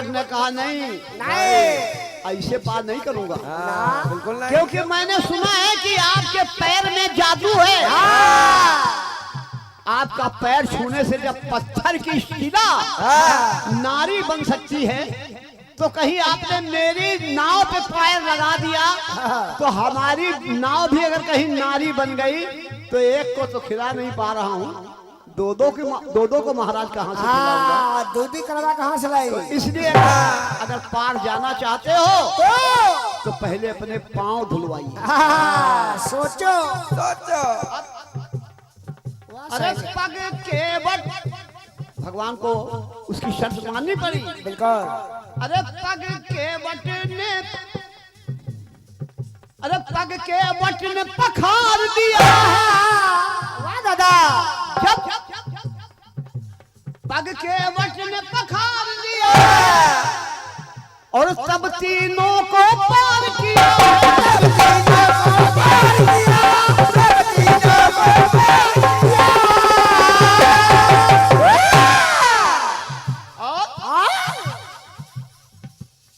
केवट ने कहा नहीं नहीं ऐसे पार नहीं करूंगा, बिल्कुल नहीं। क्योंकि मैंने सुना है कि आपके पैर में जादू है। आपका पैर छूने से जब पत्थर की शिला नारी बन सकती है, तो कहीं आपने मेरी नाव पे पैर लगा दिया तो हमारी नाव भी अगर कहीं नारी बन गई तो एक को तो खिला नहीं पा रहा हूँ, दो दो को महाराज कहाँ से खिलाऊंगा? दूधी करवा कहाँ से लाई? तो इसलिए अगर पार जाना चाहते हो तो पहले अपने पांव धुलवाइए। सोचो सोचो। अरे पग केवट, भगवान को उसकी शर्त माननी पड़ी। बिल्कुल। अरे पग केवट ने, अरे पग केवट ने पखार दिया। वाह दादा। जब पग केवट ने पखार दिया और तब तीनों को पार किया।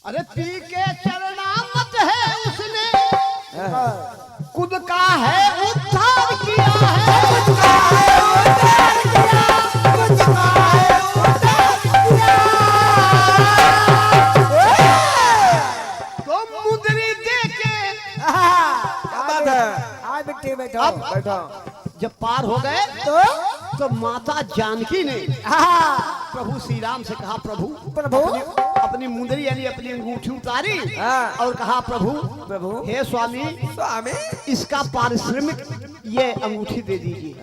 अरे पी के चरणामत है उसने, खुद का है उद्धार किया है। तो मुंदरी दे के क्या बात है? हाँ बेटे बैठो। अब बैठो। जब पार हो गए तो माता जानकी ने प्रभु श्री राम से कहा, प्रभु प्रभु अपनी मुंदरी यानी अपनी अंगूठी उतारी हाँ। और कहा, प्रभु प्रभु हे स्वामी, स्वामी इसका पारिश्रमिक ये अंगूठी दे दीजिए,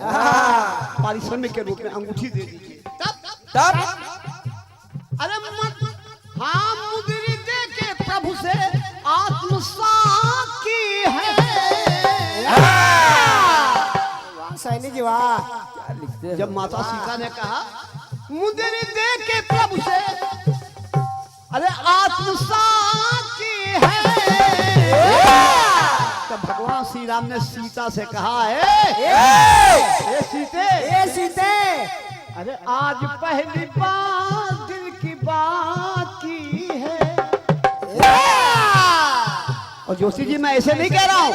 पारिश्रमिक के रूप में अंगूठी दे दीजिए। तब अरे हाँ, मुंदरी दे के प्रभु से आत्मसात की है। सैनी जी वाह। क्या लिखते हैं? जब माता सीता ने कहा मुंदरी दे के प्रभु से अरे आत्मसात की है, तब भगवान श्री राम ने सीता से कहा है, ए सीते, ए सीते, अरे आज पहली बार दिल की बात की है। और जोशी जी मैं ऐसे नहीं कह रहा हूँ,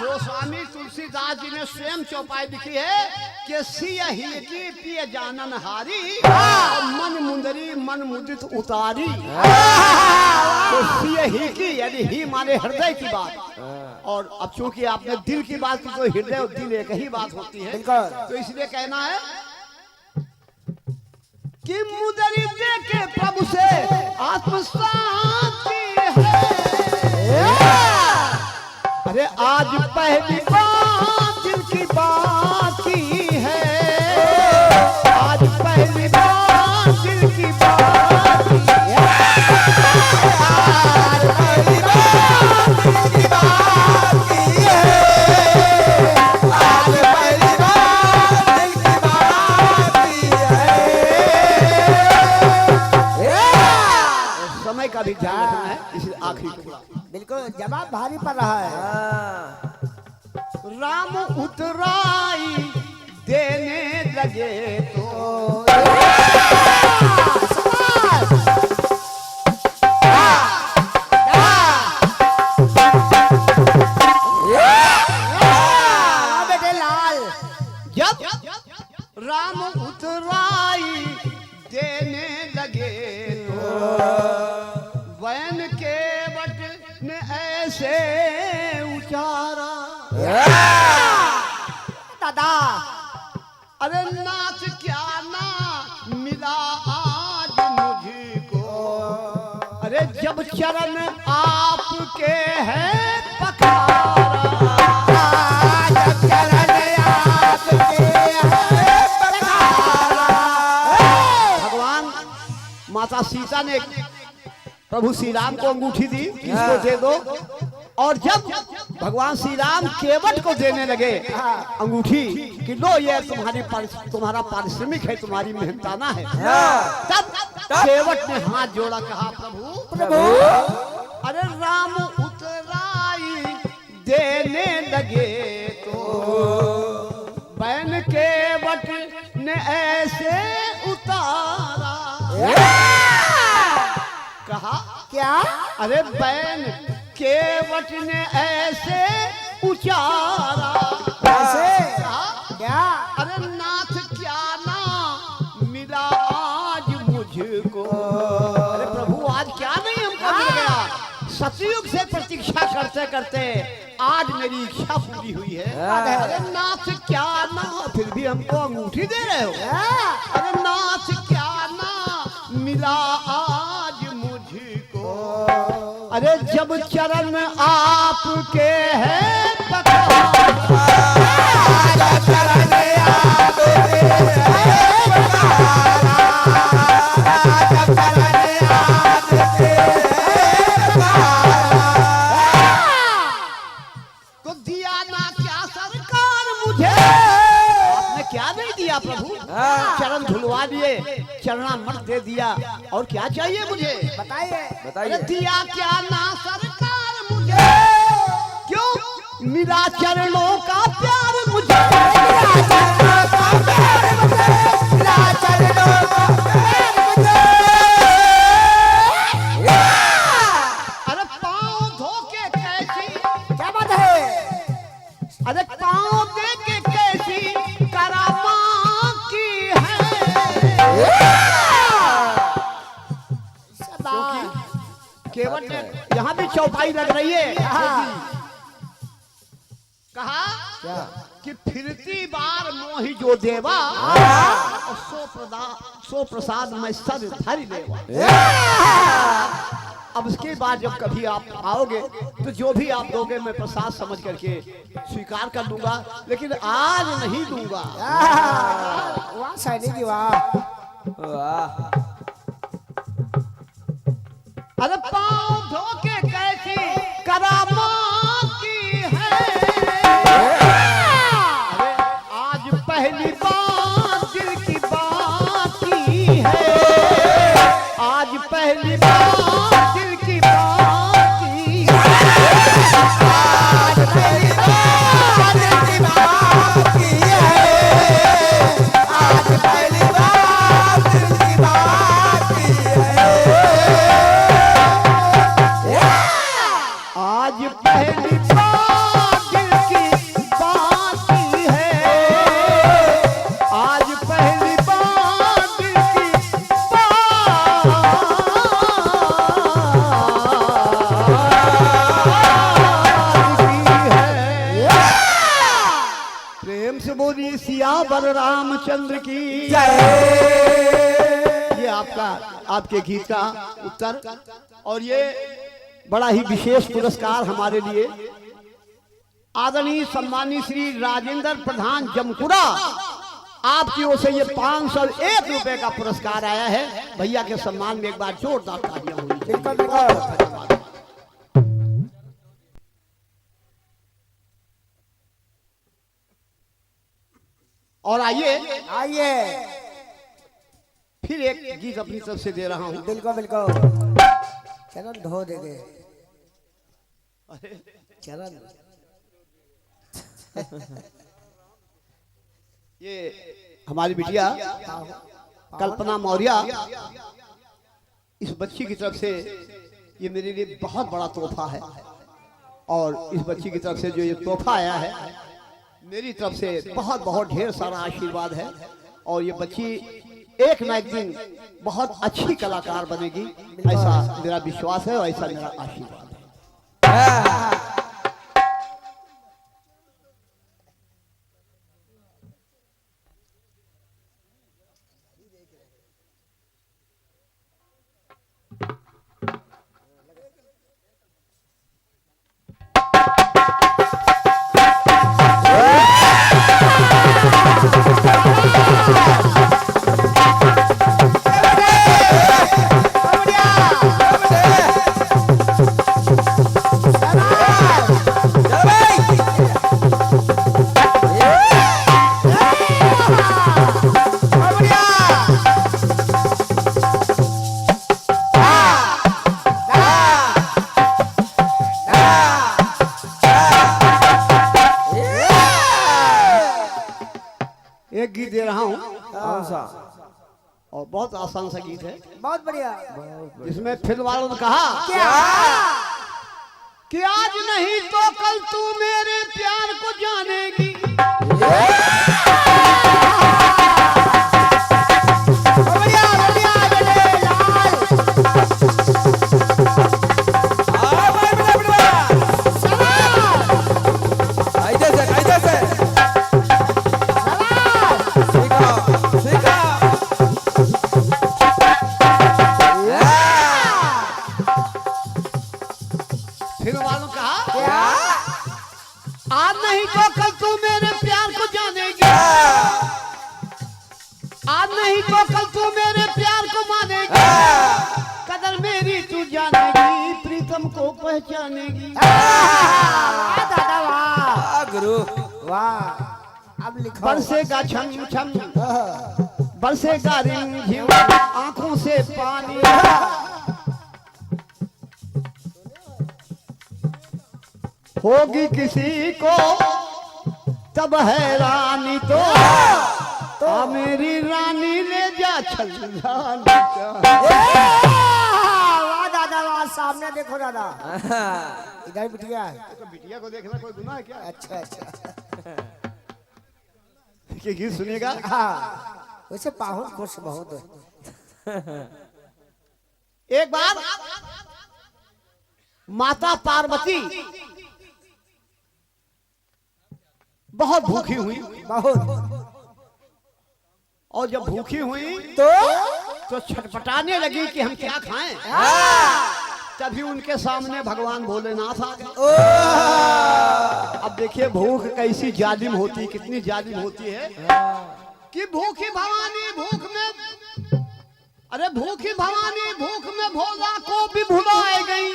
जो स्वामी तुलसीदास जी ने स्वयं चौपाई लिखी है कि सिया ही की पिय जानन हारी, मन मुंदरी मन मुदित उतारी। तो सिया ही की यानी ही माने हृदय की बात, और अब चूंकि आपने दिल की बात की तो हृदय और दिल एक ही बात होती है, तो इसलिए कहना है कि मुंदरी दे के प्रभु से आत्मसात की है। अरे आज पहली बार दिल की बात की है, आज पहली बार दिल की बात की है, आज पहली बार दिल की बात की है, आज पहली बार दिल की बात की है। समय का भी ध्यान रखना है, इसलिए आखिरी टुकड़ा बिल्कुल जवाब भारी पड़ रहा है। राम उतराई देने लगे तो बेटे लाल, जब राम उतराई देने लगे तो वैन के बट ने ऐसे उचारा। दादा अरे नाथ क्या ना मिला आज मुझको, अरे जब चरण आपके हैं पखारा, जब चरण आपके हैं पखारा। भगवान माता सीता ने प्रभु श्री राम को अंगूठी दी, इसको दे दो, और जब भगवान श्री राम केवट को देने लगे अंगूठी कि लो ये तुम्हारा पारिश्रमिक है, तुम्हारी मेहनताना है, तब केवट ने हाथ जोड़ा, कहा प्रभु प्रभु अरे राम उतराई देने लगे तो बैन केवट ने ऐसे उतारा। क्या? अरे बैन केवट ने ऐसे उचारा। कैसे? कहा, क्या? अरे नाथ क्या ना मिला आज मुझको। अरे प्रभु आज क्या नहीं हमको मिल गया। सतयुग से प्रतीक्षा करते करते आज मेरी इच्छा पूरी हुई है। अरे नाथ क्या ना, फिर भी हमको अंगूठी दे रहे हो। अरे नाथ क्या ना मिला आज मुझको। अरे जब चरण आपके हैं तो दिया ना क्या सरकार मुझे। आपने क्या नहीं दिया प्रभु। चरण धुलवा दिए, चरणामृत दे दिया, और क्या चाहिए मुझे बताइए। अरे दिया क्या ना सरकार मुझे। क्यों मिला चरणों का प्यार मुझे। अरे पाँव धो के कैसी, क्या बात है? अरे पाँव दे के कैसी करामा की है। केवट ने यहाँ भी चौपाई लग रही है। कहा कि फिरती बार मोहि जो देवा, सो प्रसाद में सर धर लेवा। अब उसके बाद जब कभी आप आओगे तो जो भी आप दोगे मैं प्रसाद समझ करके स्वीकार कर लूंगा, लेकिन आज नहीं दूंगा। वाह सैनिक जी वाह। अरे पाँव धो के कैसी करामा की है। अरे आज पहली बार दिल की बात की है। आज पहली बार दिल की बात की है। आज पहली बार दिल की बात की है। आज पहली बार दिल की बात की है। आज पहली बार दिल की बात की है। आज पहली बार दिल की बात की है। प्रेम से बोलिए सियावर रामचंद्र की जय। ये आपका आपके गीत का उत्तर, और ये बड़ा ही विशेष पुरस्कार हमारे लिए आदरणीय सम्मानी श्री राजेंद्र प्रधान जमकुरा आपकी ओर से ये 501 रुपए का पुरस्कार आया है। भैया के सम्मान में एक बार जोरदार तालियां होनी चाहिए। और आइए आइए फिर एक गीत अपनी तरफ से दे रहा हूं। बिल्कुल बिल्कुल। चरण धो देंगे। चरण ये हमारी बिटिया कल्पना मौर्य, इस बच्ची की तरफ से ये मेरे लिए बहुत बड़ा तोहफा है। और इस बच्ची की तरफ से जो ये तोहफा आया है, मेरी तरफ से बहुत बहुत ढेर सारा आशीर्वाद है। और ये बच्ची एक ना एक दिन बहुत अच्छी कलाकार बनेगी, ऐसा मेरा विश्वास है और ऐसा मेरा आशीर्वाद है। एक गीत दे रहा हूं। कौन सा? और बहुत आसान सा गीत है बहुत बढ़िया। जिसमें फिल्म वालों ने कहा क्या कि आज नहीं तो कल तू मेरे प्यार को जानेगी। बढ़िया बढ़िया लाल ऐसे से सीखा सीखा फिल्म वालों ने कहा क्या आज नहीं तो कल तू मेरे प्यार को जानेगी। आज नहीं तो कल तू मेरे प्यार को मानेगी। कदर मेरी तू जानेगी, प्रीतम को पहचानेगी। दादा वाह गुरु वाह। अब लिखो बरसेगा छम छम, बरसेगा रिमझिम, आंखों से पानी। होगी किसी को तब हैरानी तो आ मेरी रानी ले जा छलरानी जा। वाह दादा वाह। सामने देखो दादा इधर बिटिया है। तो बिटिया को देखना कोई गुनाह है क्या? अच्छा अच्छा ये गीत सुनिएगा। हाँ वैसे पाहुन खुश बहुत है। एक बार माता पार्वती बहुत भूखी हुई, बहुत। और जब भूखी हुई तो छटपटाने लगी कि हम क्या खाएं। तभी उनके सामने भगवान भोलेनाथ आ गए। अब देखिए भूख कैसी जालिम होती, कितनी जालिम होती है कि भूखी भवानी भूख में, अरे भूखी भवानी भूख में भोला को भी भुलाए गई।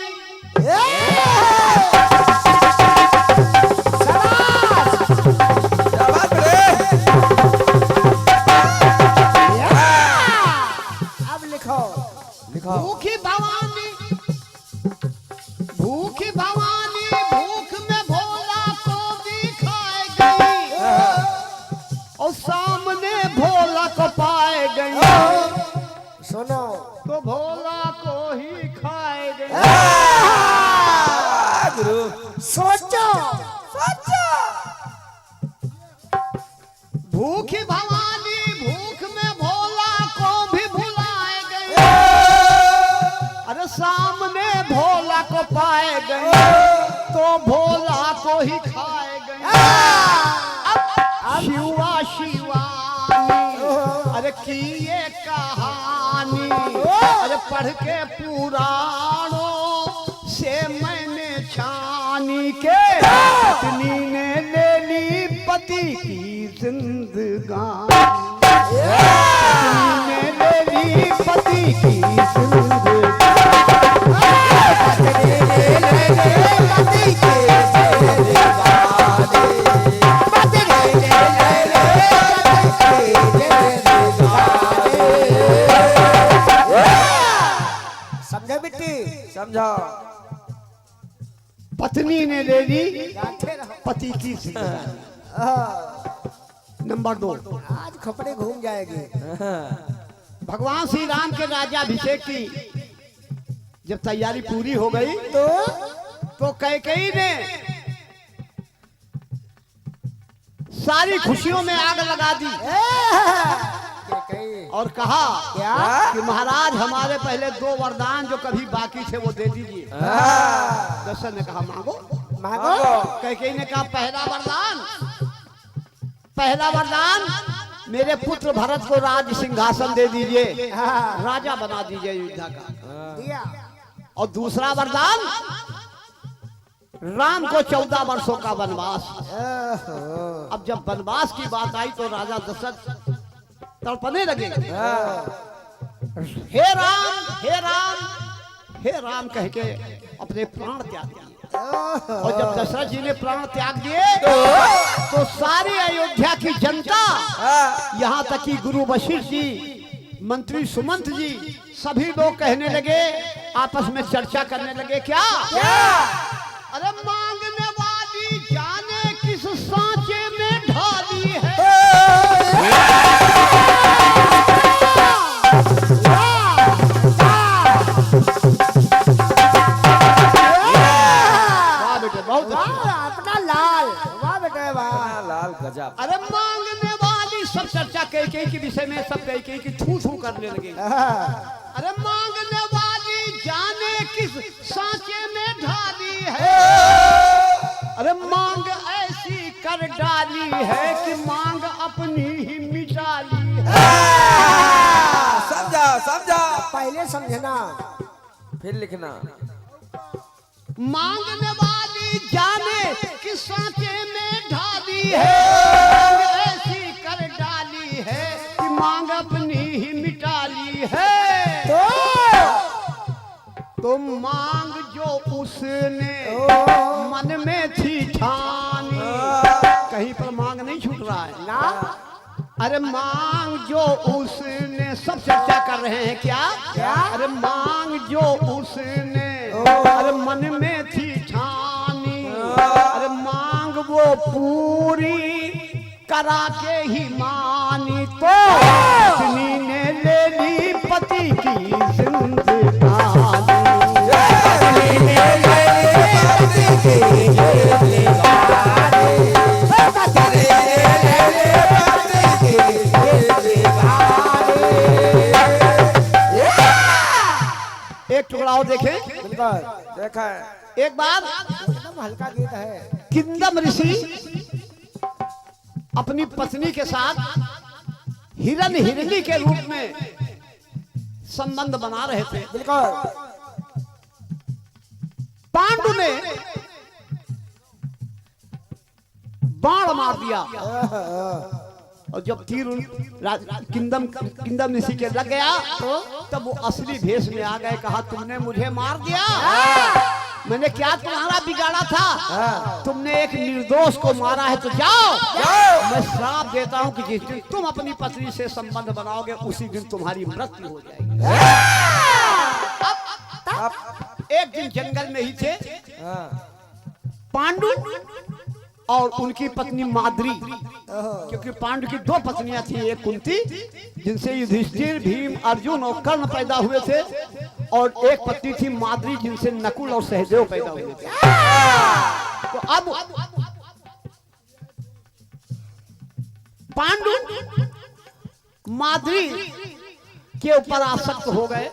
क्या बात रे अब लिखो लिखो भूखी भवानी भूख में भोला को भी खाए गई, और सामने भोला को पाए गई। सुनो तो भोला को ही खाए गई। गुरु सोचो भूखी भवानी भूख में भोला को भी भुलाए गई, अरे सामने भोला को पाए गए तो भोला को ही खाए गए। अब शिवा शिवानी अरे की ये कहानी, अरे पढ़ के पुराणों से मैंने छानी के पत्नी ने ले ली पति की जिंदगानी। पत्नी ने ले ली पति की जिंदगानी। पत्नी ने ले ली पति की जिंदगानी। पत्नी ने ले ली पति की जिंदगानी। समझे बेटी समझो पत्नी ने ले ली जाते रहो। पति की जिंदगानी। नंबर 2, आज खपड़े घूम जाएगी। भगवान श्री राम के राज्याभिषेक की जब तैयारी पूरी हो गई तो कैकेयी ने सारी खुशियों में आग लगा दी और कहा क्या कि महाराज हमारे पहले 2 वरदान जो कभी बाकी थे वो दे दीजिए। दशरथ ने कहा मांगो। मांगो कैकेयी ने कहा पहला वरदान मेरे पुत्र भरत को राज सिंहासन दे दीजिए, राजा बना दीजिए अयोध्या का। दिया और दूसरा वरदान राम को 14 वर्षों का वनवास। अब जब वनवास की बात आई तो राजा दशरथ तड़पने लगे। हे राम हे राम हे राम कह के अपने प्राण त्याग दिए। और जब दशरथ जी ने प्राण त्याग दिए तो सारी अयोध्या की जनता, यहाँ तक कि गुरु वशिष्ठ जी, मंत्री सुमंत जी, सभी लोग कहने लगे, आपस में चर्चा करने लगे। क्या अरे मांगने वाली जाने किस सांचे में ढाली है। कैकेयी के विषय में सब कैकेयी की थू थू करने लगे। अरे मांगने वाली जाने किस सांचे में ढाली है, अरे मांग ऐसी कर डाली है कि मांग अपनी ही मिटा ली है। समझा समझा, पहले समझना फिर लिखना। मांगने वाली जाने किस सांचे में ढाली है, मांग ऐसी कर डाली है कि मांग अपनी ही मिटा ली है। तो मांग जो उसने मन में थी ठानी, कहीं पर मांग नहीं छूट रहा है ना। अरे मांग जो उसने, सब चर्चा कर रहे हैं क्या? अरे मांग जो उसने अरे मन में थी ठानी, अरे मांग वो पूरी करा के ही मानी, तो पत्नी ने ले ली पति की जिंदगानी। एक टुकड़ा और देखें, देखा है। एक बार एकदम हल्का गीत है। किंदम ऋषि अपनी पत्नी के साथ हिरन हिरनी के रूप में संबंध बना रहे थे। बिल्कुल। पांडु ने बाण मार दिया और जब तीर किंदम ऋषि के लग गया तब वो असली भेष में आ गए। कहा तुमने मुझे मार दिया, मैंने क्या तुम्हारा बिगाड़ा था? तुमने एक निर्दोष को मारा है, तो जाओ मैं श्राप देता हूं कि जिस दिन तुम अपनी पत्नी से संबंध बनाओगे उसी दिन तुम्हारी मृत्यु हो जाएगी। अब एक दिन जंगल में ही थे पांडु और उनकी पत्नी माद्री, क्योंकि पांडु की दो पत्नियां थी, एक कुंती जिनसे युधिष्ठिर, भीम, अर्जुन और कर्ण पैदा हुए थे, और एक पत्नी थी माद्री जिनसे नकुल और सहदेव पैदा हुए थे। तो अब पांडु माद्री के ऊपर आसक्त हो गए।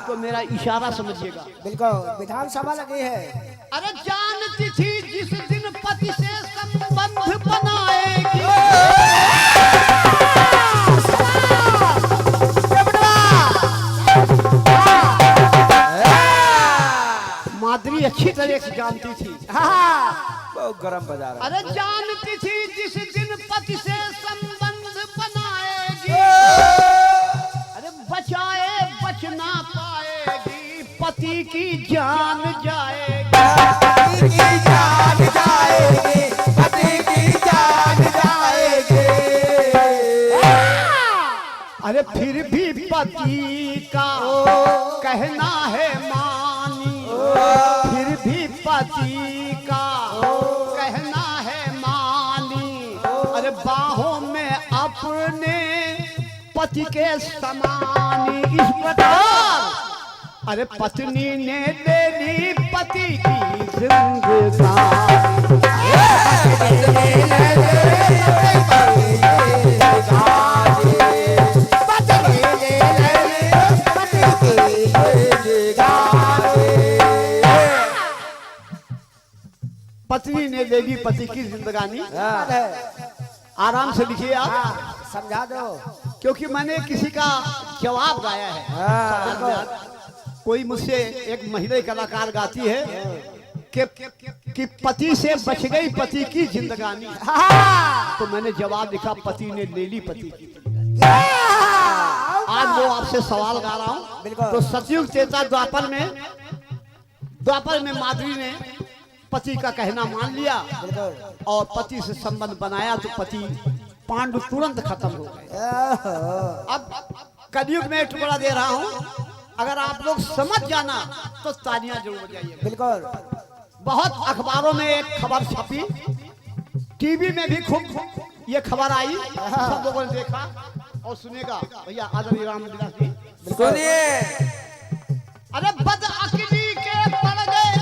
तो मेरा इशारा समझिएगा। बिल्कुल, विधानसभा लगी है। अरे जानती थी जिस दिन पति से संबंध बनाएगी, माद्री अच्छी तरह से जानती थी। बहुत गरम बाजार है। अरे जानती थी जिस दिन पति से संबंध बनाएगी, अरे बचाए बच ना पाएगी, पति की जान जाएगी, पति की जान जाएगी, पति की जान जाएगी। अरे फिर भी पति का कहना है मानी, फिर भी पति का कहना है मानी, अरे बाहों में अपने पति के समानी। इस प्रकार अरे पत्नी ने ले ली पति की जिंदगानी। पत्नी ने ले ली पति की जिंदगानी। आराम से लिखिए आप, समझा दो, क्योंकि मैंने किसी का जवाब गाया है। कोई मुझसे एक महिला कलाकार गाती है कि पति से बच गई पति की जिंदगानी। तो मैंने जवाब लिखा पति ने ले ली पति की जिंदगानी। आज वो आपसे सवाल गा रहा हूँ। तो सतयुग त्रेता द्वापर में माद्री ने पति का कहना मान लिया और पति से संबंध बनाया, तो पति पांडु तुरंत खत्म हो गए। अब कलयुग में एक टुकड़ा दे रहा हूँ, अगर आप लोग समझ जाना तो तालियां जरूर बजाइए। बिल्कुल। बहुत अखबारों में एक खबर छपी, टीवी में भी खूब ये खबर आई, सब लोगों ने देखा और सुनेगा। भैया आदरणीय रामविलास जी सुनिए। अरे बदअक्ली के पड़ गए,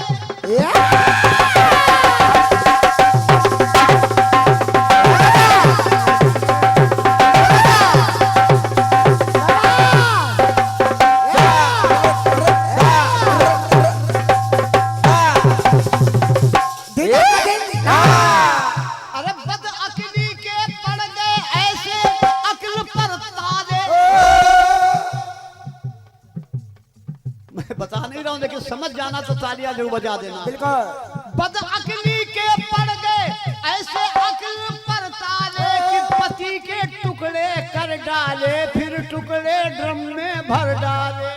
लेकिन समझ जाना तो तालियां जरूर बजा देना। बिल्कुल। बदअक्ली के पड़ गए ऐसे अक्ल पर ताले कि पति के टुकड़े कर डाले, फिर टुकड़े ड्रम में भर डाले।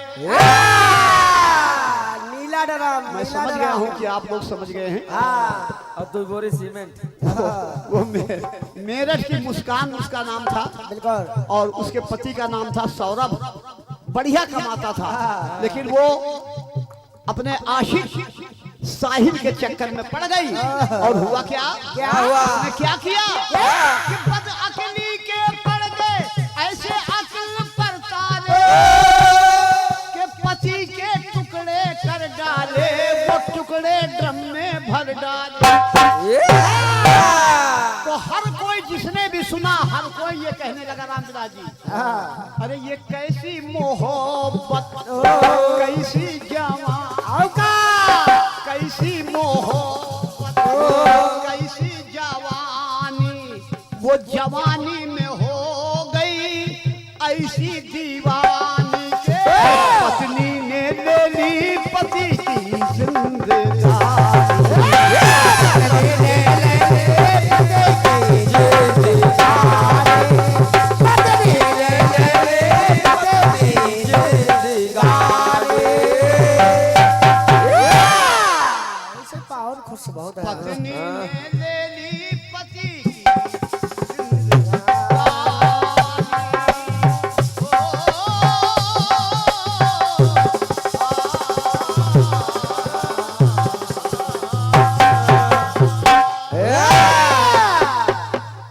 नीला ड्रम। मैं समझ गया हूँ कि आप लोग समझ गए हैं। हाँ और 2 बोरी सीमेंट। वो मेरठ की मुस्कान उसका नाम था, बिल्कुल। और उसके पति का नाम था सौरभ। बढ़िया कमाता था, लेकिन वो अपने आशिक साहिल के चक्कर में पड़ गई। और हुआ क्या? क्या हुआ? उसने क्या किया कि बदअक्ली के पड़ गए ऐसे अक्ल पर ताले के पति के टुकड़े कर डाले, वो टुकड़े ड्रम में भर डाले। तो हर कोई जिसने भी सुना, हर कोई ये कहने लगा रामविलास जी, अरे ये कैसी मोहब्बत, कैसी जवान, कैसी मोहब्बत, कैसी जवानी, वो जवानी में हो गई ऐसी दीवानी के पत्नी ने ले ली पति की जिंदगानी। खुश बहुत है। पत्नी ने ले ली पति की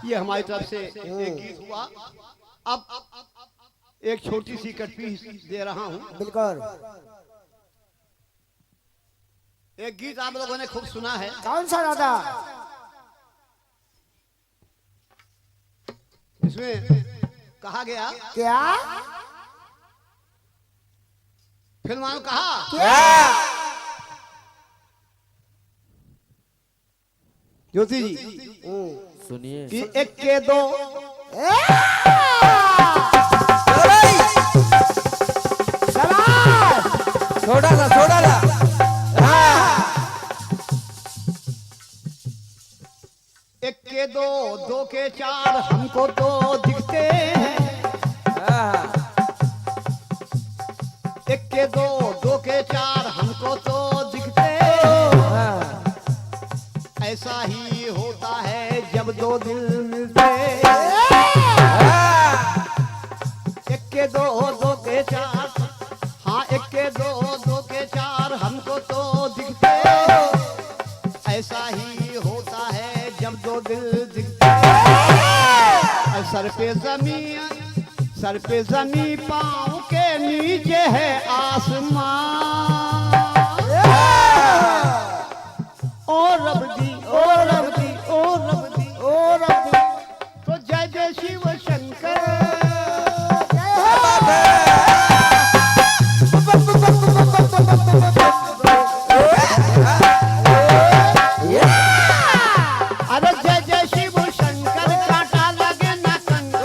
ये हमारी तरफ से एक गीत हुआ। अब एक छोटी सी कटपीस दे रहा हूँ। बिल्कुल। एक गीत आप लोगों ने खूब सुना है। कौन सा दादा? इसमें कहा गया, क्या फिल्म में कहा क्या? ज्योति जी सुनिए कि एक के दो छोड़ा ला एक के दो, दो के चार, हमको तो दिखते हैं। एक के दो, दो के चार, हमको तो दिखते हैं। ऐसा ही होता है जब दो दिल मिलते। एक के दो, दो के चार, हाँ एक के दो, दो के चार, हमको तो दिखते। ऐसा ही होता है जब दो दिल दिखते। सर पे जमीन, सर पे जमीन, पाँव के नीचे है आसमान। ओ रब दी, ओ रब दी, ओ रब दी, ओ रब दी, तो जय जय शिव शंकर। अरे जय जय शिव शंकर, कांटा लगे ना कंकर,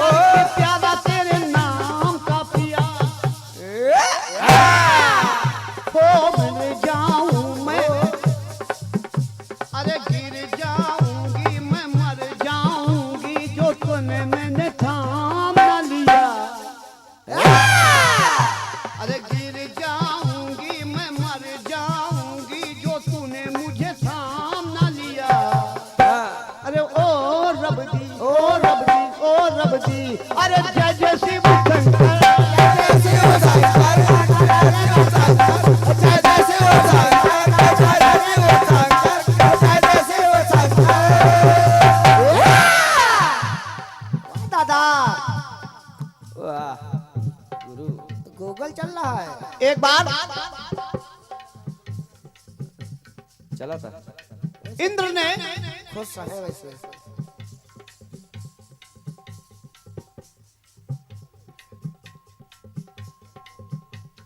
प्यारा तेरे नाम का पिया। हो मिल जाऊं मैं, अरे गिर जाऊंगी मैं, मर जाऊंगी जो तूने मैंने थाम ना लिया। अरे गिर जाऊंगी मैं, मर जाऊंगी जो तूने मुझे थाम ना लिया। अरे ओ रब दी, ओ रब दी, ओ रब दी, अरे जय जय शिव शंकर, जय जय शिव शंकर, जय जय शिव शंकर, जय जय शिव शंकर, जय जय शिव शंकर। दादा वाह गुरु गूगल चल रहा है। एक बार चला था। इंद्र ने खुश रहे वैसे।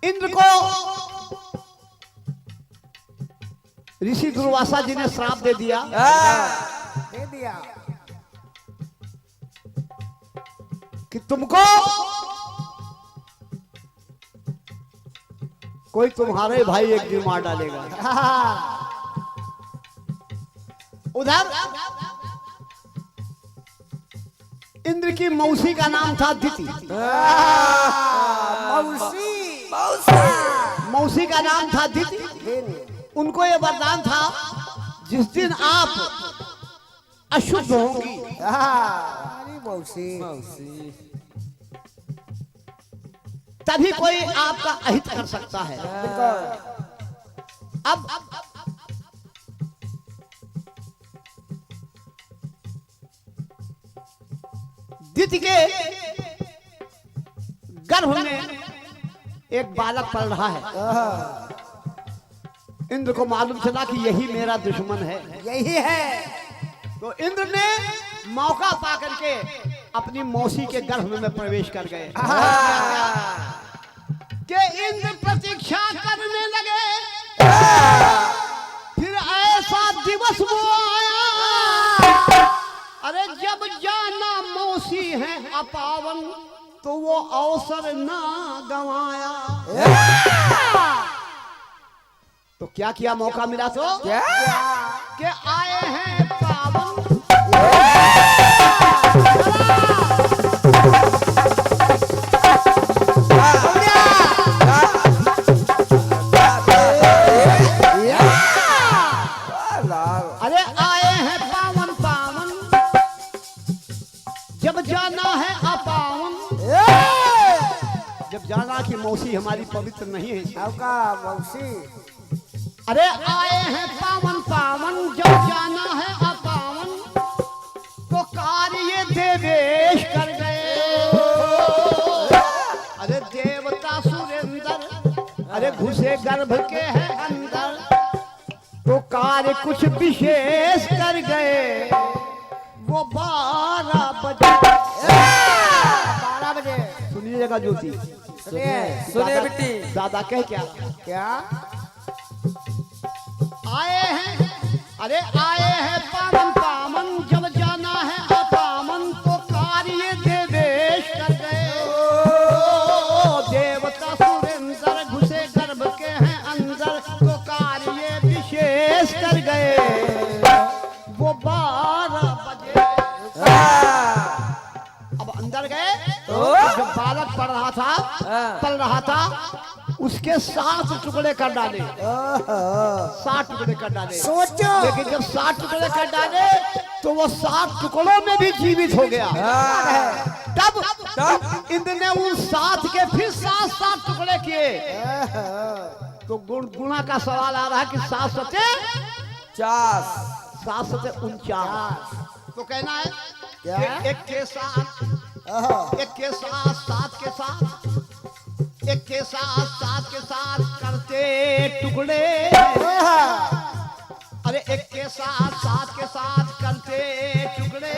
इंद्र को ऋषि दुर्वासा जी ने श्राप दे दिया दे दिया। कि तुमको कोई तुम्हारे भाई एक दिन मार डालेगा। उधर इंद्र की मौसी का नाम था दिति। मौसी मौसी का नाम था दिति। उनको ये वरदान था जिस दिन आप अशुद्ध होंगी, मौसी तभी कोई आपका अहित कर सकता है। अब दिति के गर्भ में एक बालक पल रहा है। इंद्र को मालूम चला कि यही मेरा दुश्मन है। यही है। तो इंद्र ने मौका पा करके अपनी मौसी के गर्भ में प्रवेश कर गए। कि इंद्र प्रतीक्षा करने लगे। फिर ऐसा दिवस वो आया, अरे जब जाना मौसी है अपावन, तो वो अवसर ना गंवाया। तो क्या किया, मौका मिला तो क्या? कि आए हैं पावन। अरे आए हैं पावन पावन, जब जाना है अपावन। जब जाना कि मौसी हमारी पवित्र नहीं है। आपका मौसी अरे आए हैं पावन पावन, जब जाना है अपावन, तो कार्य देवेश कर गए। अरे देवता सुरेंद्र, अरे घुसे गर्भ के है अंदर, तो कार्य कुछ विशेष कर गए। वो 12 बजे 12 बजे सुनिएगा ज्योति, सुनिए बेटी। दादा कह क्या क्या आए हैं, अरे आए हैं पावन पावन, जब जाना है अपावन, तो कार्य देवेश कर गए। देवता सुरेंद्र घुसे गर्भ के हैं अंदर, तो कार्य विशेष कर गए। वो 12 बजे अब अंदर गए। जब बालक पढ़ रहा था, पल रहा था, उसके 7 टुकड़े कर डाले। 7 टुकड़े कर डाले। सोचो। लेकिन जब 7 टुकड़े कर डाले, तो वो 7 टुकड़ों में भी जीवित हो गया। तब इंद्र ने उन 7 के फिर 7 टुकड़े किए। तो गुणा का सवाल आ रहा है कि 7 सते 50। 7 सते 49। तो कहना है क्या? कि एक के साथ 7 के साथ, एक के साथ 7 के साथ करते टुकड़े। अरे एक के साथ 7 के साथ करते टुकड़े।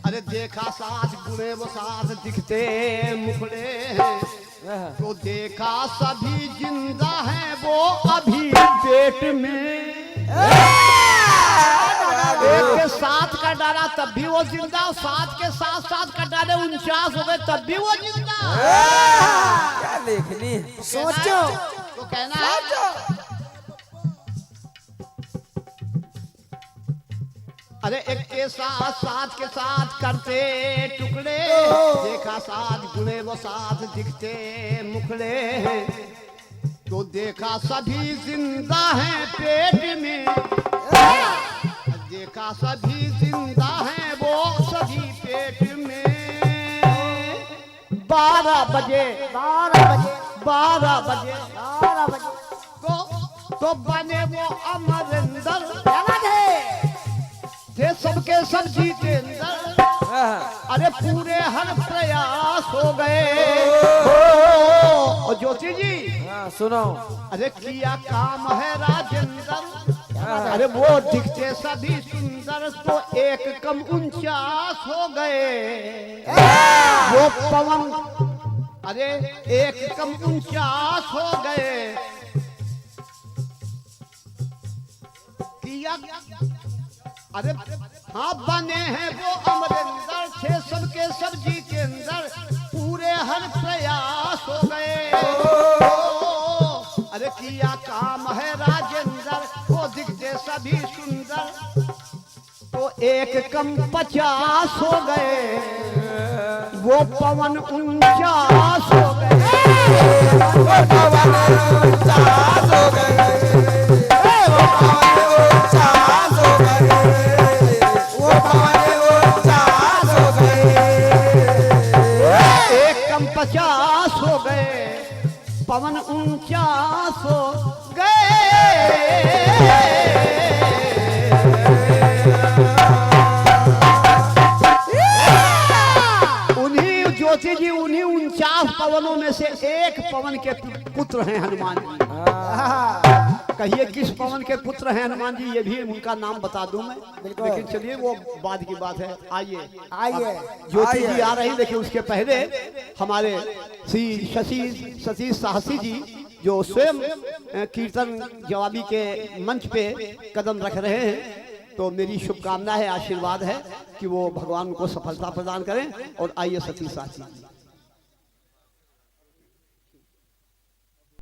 अरे देखा 7 गुणे वो 7 दिखते मुखड़े। तो देखा सभी जिंदा है वो अभी पेट में। एक के 7 का डाला तब भी वो जिंदा, 7 के 7 का डाले 49 हो गए तब भी वो जिंदा। क्या लेखनी। सोचो। तो कहना है अरे एक के 7 के साथ करते टुकड़े। देखा 7 गुणे वो 7 दिखते मुखड़े। तो देखा सभी जिंदा हैं पेट में। देखा सभी जिंदा हैं वो सभी पेट में। 12 बजे 12 बजे तो बने वो अमरिंदर। थे सबके सब जितेंद्र। अरे पूरे हर प्रयास हो गए। और ज्योति जी सुनो। अरे किया काम है राजेंद्र। अरे वो दिखते सभी सुंदर, तो 1 कम 49 हो गए। वो पवन, अरे 1 कम 49 हो गए। किया अरे हाँ बने हैं वो अमरिंदर। थे सबके सब्जी के अंदर, पूरे हर प्रयास हो गए। एक कम 50 हो गए, वो पवन 49 हो गए। वो पवन 49 हो गए, वो पवन 49 हो गए, वो पवन 49 हो गए। एक कम 50 हो गए, पवन 49 हो उन्हीं ज्योति जी, उन्हीं 49 पवनों में से एक पवन के पुत्र हैं हनुमान जी। कहिए किस पवन के पुत्र हैं हनुमान जी? ये भी उनका नाम बता दूं मैं, लेकिन चलिए वो बाद की बात है। आइए आइए ज्योति जी आ रही, लेकिन उसके पहले हमारे श्री सतीश साहसी जी जो स्वयं कीर्तन जवाबी के मंच पे कदम रख रहे हैं, तो मेरी शुभकामना है, आशीर्वाद है कि वो भगवान को सफलता प्रदान करें। और आइए सतीश साहसी जी।